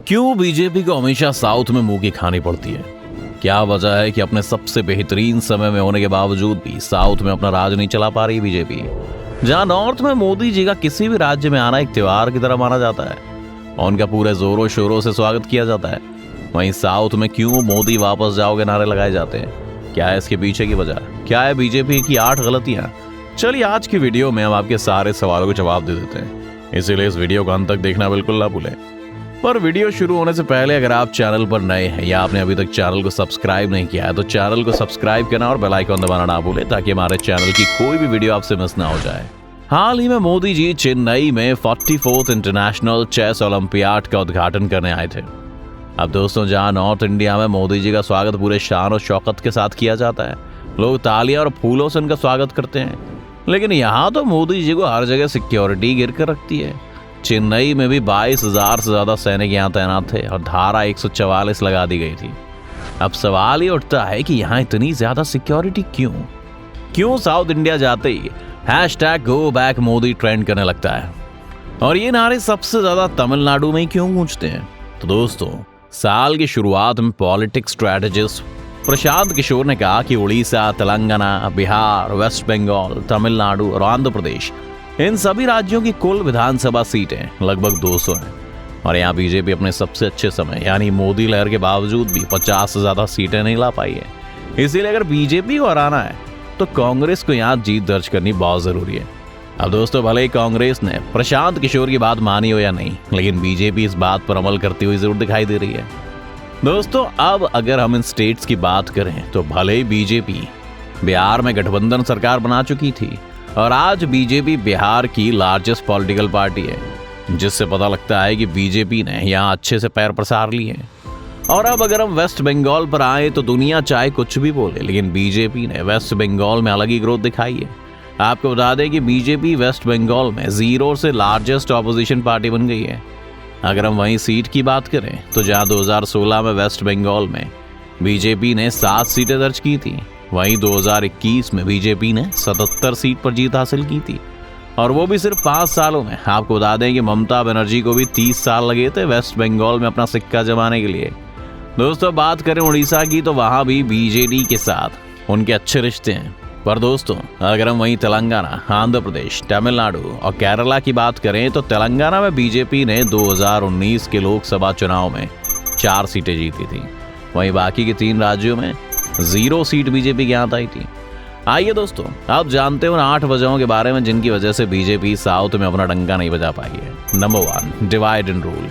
क्यों बीजेपी को हमेशा साउथ में मुंह की खानी पड़ती है? क्या वजह है कि अपने सबसे बेहतरीन समय में होने के बावजूद भी साउथ में अपना राज नहीं चला पा रही बीजेपी? जहां नॉर्थ में मोदी जी का किसी भी राज्य में आना एक त्योहार की तरह माना जाता है और उनका पूरे जोरों शोरों से स्वागत किया जाता है, वहीं साउथ में क्यों मोदी वापस जाओगे नारे लगाए जाते हैं? क्या है इसके पीछे की वजह? क्या है बीजेपी की 8 गलतियां? चलिए आज की वीडियो में हम आपके सारे सवालों को जवाब दे देते हैं, इसीलिए इस वीडियो को अंत तक देखना बिल्कुल ना भूलें। पर वीडियो शुरू होने से पहले अगर आप चैनल पर नए हैं या आपने अभी तक चैनल को सब्सक्राइब नहीं किया है तो चैनल को सब्सक्राइब करना और बेल आइकन दबाना ना भूलें ताकि हमारे चैनल की कोई भी वीडियो आपसे मिस ना हो जाए। हाल ही में मोदी जी चेन्नई में 44th इंटरनेशनल चेस ओलंपियाड का उद्घाटन करने आए थे। अब दोस्तों, जहां नॉर्थ इंडिया में मोदी जी का स्वागत पूरे शान और शौकत के साथ किया जाता है, लोग तालियां और फूलों से उनका स्वागत करते हैं, लेकिन यहाँ तो मोदी जी को हर जगह सिक्योरिटी गिर कर रखती है। चेन्नई में भी 22,000 से ज्यादा सैनिक यहाँ तैनात थे और धारा 144 लगा दी गई थी। अब सवाल ये उठता है कि यहाँ इतनी ज्यादा सिक्योरिटी क्यों साउथ इंडिया जाते ही #GoBackModi ट्रेंड करने लगता है और ये नारे सबसे ज्यादा तमिलनाडु में ही क्यों गूंजते हैं? तो दोस्तों, साल की शुरुआत में पॉलिटिक्स स्ट्रेटेजिस्ट प्रशांत किशोर ने कहा कि उड़ीसा, तेलंगाना, बिहार, वेस्ट बंगाल, तमिलनाडु और आंध्र प्रदेश, इन सभी राज्यों की कुल विधानसभा सीटें लगभग 200 हैं और यहाँ बीजेपी अपने सबसे अच्छे समय यानी मोदी लहर के बावजूद भी 50 से ज्यादा सीटें नहीं ला पाई है। इसीलिए अगर बीजेपी को हराना है तो कांग्रेस को यहाँ जीत दर्ज करनी बहुत जरूरी है। अब दोस्तों, भले ही कांग्रेस ने प्रशांत किशोर की बात मानी हो या नहीं, लेकिन बीजेपी इस बात पर अमल करती हुई जरूर दिखाई दे रही है। दोस्तों, अब अगर हम इन स्टेट्स की बात करें तो भले ही बीजेपी बिहार में गठबंधन सरकार बना चुकी थी और आज बीजेपी बिहार की लार्जेस्ट पॉलिटिकल पार्टी है, जिससे पता लगता है कि बीजेपी ने यहाँ अच्छे से पैर पसार लिए हैं। और अब अगर हम वेस्ट बंगाल पर आए तो दुनिया चाहे कुछ भी बोले, लेकिन बीजेपी ने वेस्ट बंगाल में अलग ही ग्रोथ दिखाई है। आपको बता दें कि बीजेपी वेस्ट बंगाल में 0 से लार्जेस्ट ऑपोजिशन पार्टी बन गई है। अगर हम वहीं सीट की बात करें तो जहां 2016 में वेस्ट बंगाल में बीजेपी ने 7 सीटें दर्ज की थी, वहीं 2021 में बीजेपी ने 77 सीट पर जीत हासिल की थी और वो भी सिर्फ 5 सालों में। आपको बता दें कि ममता बनर्जी को भी 30 साल लगे थे वेस्ट बंगाल में अपना सिक्का जमाने के लिए। दोस्तों, बात करें उड़ीसा की तो वहां भी बीजेडी के साथ उनके अच्छे रिश्ते हैं। पर दोस्तों, अगर हम वहीं तेलंगाना, आंध्र प्रदेश, तमिलनाडु और केरला की बात करें तो तेलंगाना में बीजेपी ने 2019 के लोकसभा चुनाव में 4 सीटें जीती थी, वहीं बाकी के 3 राज्यों में 0 सीट बीजेपी के हाथ आई थी। आइए दोस्तों, आप जानते हो उन 8 वजहों के बारे में जिनकी वजह से बीजेपी साउथ में अपना डंका नहीं बजा पाई है। Number 1, divide and rule.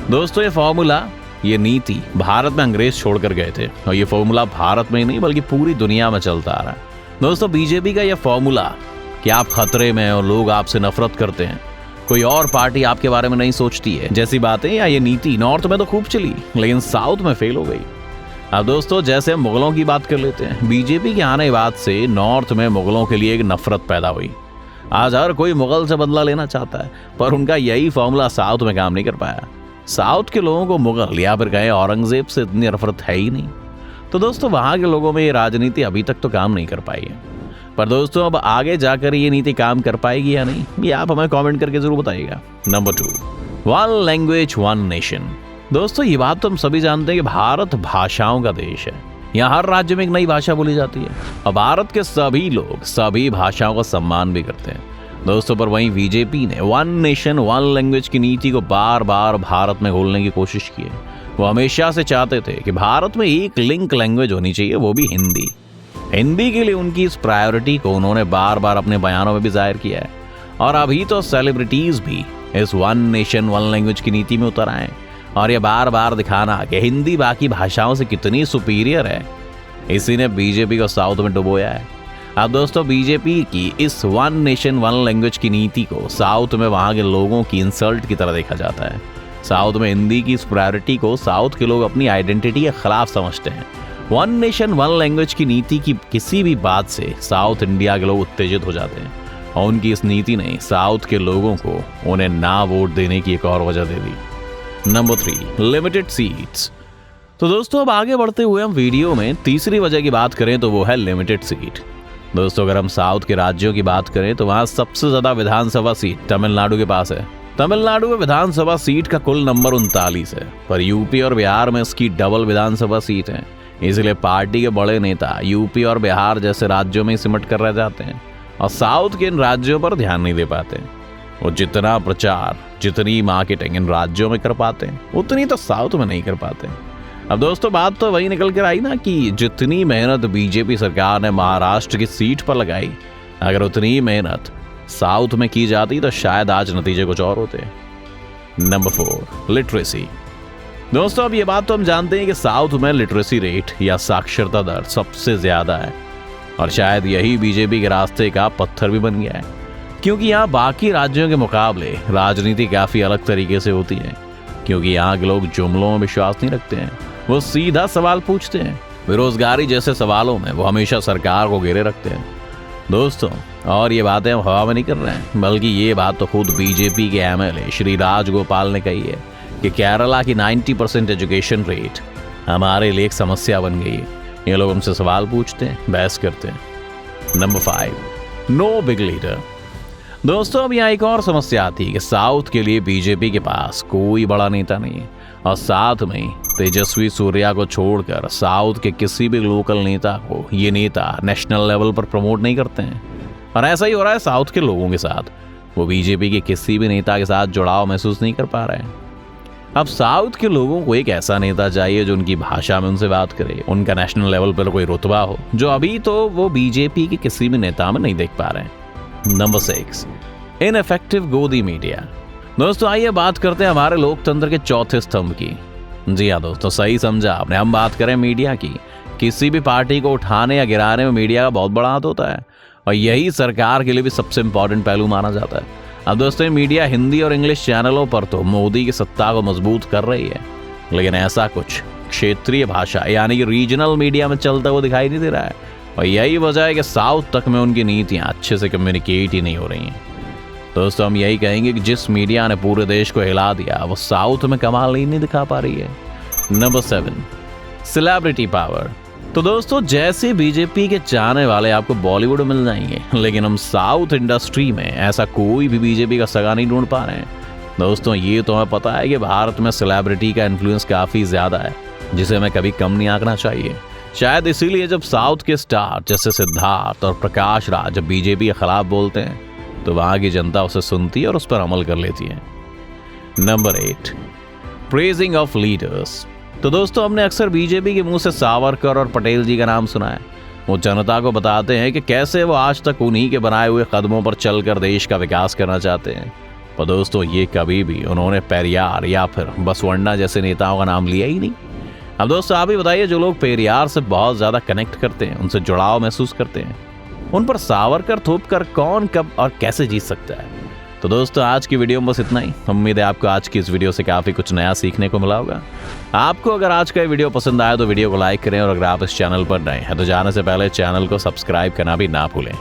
दोस्तों, ये फॉर्मूला, ये नीति भारत में अंग्रेज छोड़कर गए थे और ये फॉर्मूला भारत में ही नहीं बल्कि पूरी दुनिया में चलता आ रहा है। दोस्तों, बीजेपी का ये फॉर्मूला कि आप खतरे में और लोग आपसे नफरत करते हैं, कोई और पार्टी आपके बारे में नहीं सोचती है, जैसी बातें या ये नीति नॉर्थ में तो खूब चली लेकिन साउथ में फेल हो गई। अब दोस्तों, जैसे हम मुगलों की बात कर लेते हैं, बीजेपी के आने के बाद से नॉर्थ में मुगलों के लिए एक नफरत पैदा हुई। आज हर कोई मुगल से बदला लेना चाहता है, पर उनका यही फॉर्मूला साउथ में काम नहीं कर पाया। साउथ के लोगों को मुगल या फिर कहें औरंगजेब से इतनी नफरत है ही नहीं। तो दोस्तों, वहां के लोगों में ये राजनीति अभी तक तो काम नहीं कर पाई है। पर दोस्तों, अब आगे जाकर ये नीति काम कर पाएगी या नहीं, ये आप हमें कमेंट करके जरूर बताइएगा। Number 2, 1 language 1 nation. दोस्तों, ये बात तो हम सभी जानते हैं कि भारत भाषाओं का देश है। यहाँ हर राज्य में एक नई भाषा बोली जाती है और भारत के सभी लोग सभी भाषाओं का सम्मान भी करते हैं। दोस्तों, पर वहीं बीजेपी ने 1 नेशन 1 लैंग्वेज की नीति को बार बार भारत में घोलने की कोशिश की है। वो हमेशा से चाहते थे कि भारत में एक लिंक लैंग्वेज होनी चाहिए, वो भी हिंदी। हिंदी के लिए उनकी इस प्रायोरिटी को उन्होंने बार बार अपने बयानों में भी जाहिर किया है और अभी तो सेलिब्रिटीज भी इस 1 नेशन 1 लैंग्वेज की नीति में उतर आए और ये बार बार दिखाना कि हिंदी बाकी भाषाओं से कितनी सुपीरियर है, इसी ने बीजेपी को साउथ में डुबोया है। अब दोस्तों, बीजेपी की इस 1 नेशन 1 लैंग्वेज की नीति को साउथ में वहां के लोगों की इंसल्ट की तरह देखा जाता है। साउथ में हिंदी की इस प्रायोरिटी को साउथ के लोग अपनी आइडेंटिटी के खिलाफ समझते हैं। 1 नेशन 1 लैंग्वेज की नीति की किसी भी बात से साउथ इंडिया के लोग उत्तेजित हो जाते हैं और उनकी इस नीति ने साउथ के लोगों को उन्हें ना वोट देने की एक और वजह दे दी। Number 3, limited seats. तो दोस्तों, अब आगे बढ़ते हुए हम वीडियो में तीसरी वजह की बात करें तो वो है लिमिटेड सीट। दोस्तों, अगर हम साउथ के राज्यों की बात करें तो वहाँ सबसे ज़्यादा विधानसभा सीट तमिलनाडु के पास है तमिलनाडु में विधानसभा सीट का कुल नंबर 39 है, पर यूपी और बिहार में इसकी डबल विधानसभा सीट है। इसलिए पार्टी के बड़े नेता यूपी और बिहार जैसे राज्यों में सिमट कर रह जाते हैं और साउथ के इन राज्यों पर ध्यान नहीं दे पाते। वो जितना प्रचार, जितनी मार्केटिंग इन राज्यों में कर पाते हैं, उतनी तो साउथ में नहीं कर पाते। अब दोस्तों, बात तो वही निकल कर आई ना कि जितनी मेहनत बीजेपी सरकार ने महाराष्ट्र की सीट पर लगाई, अगर उतनी ही मेहनत साउथ में की जाती तो शायद आज नतीजे कुछ और होते। Number 4, literacy. दोस्तों, अब ये बात तो हम जानते हैं कि साउथ में लिटरेसी रेट या साक्षरता दर सबसे ज्यादा है और शायद यही बीजेपी के रास्ते का पत्थर भी बन गया है, क्योंकि यहाँ बाकी राज्यों के मुकाबले राजनीति काफी अलग तरीके से होती है। क्योंकि यहाँ के लोग जुमलों में विश्वास नहीं रखते हैं, वो सीधा सवाल पूछते हैं। बेरोजगारी जैसे सवालों में वो हमेशा सरकार को घेरे रखते हैं। दोस्तों, और ये बातें हम हवा में नहीं कर रहे हैं, बल्कि ये बात तो खुद बीजेपी के एमएलए श्री राजगोपाल ने कही है कि केरला की 90% एजुकेशन रेट हमारे लिए एक समस्या बन गई है। ये लोग हमसे सवाल पूछते हैं, बहस करते हैं। Number 5, no big leader. दोस्तों, अब यहाँ एक और समस्या आती है कि साउथ के लिए बीजेपी के पास कोई बड़ा नेता नहीं है और साथ में तेजस्वी सूर्या को छोड़कर साउथ के किसी भी लोकल नेता को ये नेता नेशनल लेवल पर प्रमोट नहीं करते हैं। और ऐसा ही हो रहा है साउथ के लोगों के साथ, वो बीजेपी के किसी भी नेता के साथ जुड़ाव महसूस नहीं कर पा रहे हैं। अब साउथ के लोगों को एक ऐसा नेता चाहिए जो उनकी भाषा में उनसे बात करे, उनका नेशनल लेवल पर कोई रुतबा हो, जो अभी तो वो बीजेपी के किसी भी नेता में नहीं देख पा रहे हैं। नंबर 6, इनफेक्टिव गोदी मीडिया। दोस्तों, आइए बात करते हैं हमारे लोकतंत्र के चौथे स्तंभ की। जी हाँ दोस्तों, सही समझा आपने, हम बात करें मीडिया की। किसी भी पार्टी को उठाने या गिराने में मीडिया का बहुत बड़ा हाथ होता है और यही सरकार के लिए भी सबसे इंपॉर्टेंट पहलू माना जाता है। अब दोस्तों, मीडिया हिंदी और इंग्लिश चैनलों पर तो मोदी की सत्ता को मजबूत कर रही है, लेकिन ऐसा कुछ क्षेत्रीय भाषा यानी कि रीजनल मीडिया में चलता हुआ दिखाई नहीं दे रहा है। और यही वजह है कि साउथ तक में उनकी नीतियां अच्छे से कम्युनिकेट ही नहीं हो रही हैं। दोस्तों, हम यही कहेंगे कि जिस मीडिया ने पूरे देश को हिला दिया, वो साउथ में कमाल नहीं दिखा पा रही है। Number 7, celebrity power. तो दोस्तों, जैसे बीजेपी के चाहने वाले आपको बॉलीवुड में मिल जाएंगे, लेकिन हम साउथ इंडस्ट्री में ऐसा कोई भी बीजेपी का सगा नहीं ढूंढ पा रहे हैं। दोस्तों, ये तो हमें पता है कि भारत में सेलिब्रिटी का इन्फ्लुएंस काफी ज्यादा है, जिसे हमें कभी कम नहीं आंकना चाहिए। शायद इसीलिए जब साउथ के स्टार जैसे सिद्धार्थ और प्रकाश राज जब बीजेपी के खिलाफ बोलते हैं, तो वहां की जनता उसे सुनती है और उस पर अमल कर लेती है। Number 8, praising of leaders. तो दोस्तों, हमने अक्सर बीजेपी के मुंह से सावरकर और पटेल जी का नाम सुना है। वो जनता को बताते हैं कि कैसे वो आज तक उन्हीं के बनाए हुए कदमों पर चलकर देश का विकास करना चाहते हैं। पर दोस्तों, ये कभी भी उन्होंने पेरियार या फिर बसवण्णा जैसे नेताओं का नाम लिया ही नहीं। अब दोस्तों, आप ही बताइए, जो लोग पेरियार से बहुत ज्यादा कनेक्ट करते हैं, उनसे जुड़ाव महसूस करते हैं, उन पर सावरकर थोप कर कौन, कब और कैसे जीत सकता है। तो दोस्तों, आज की वीडियो में बस इतना ही। उम्मीद है आपको आज की इस वीडियो से काफी कुछ नया सीखने को मिला होगा। आपको अगर आज का वीडियो पसंद आया तो वीडियो को लाइक करें और अगर आप इस चैनल पर नए हैं तो जाने से पहले चैनल को सब्सक्राइब करना भी ना भूलें।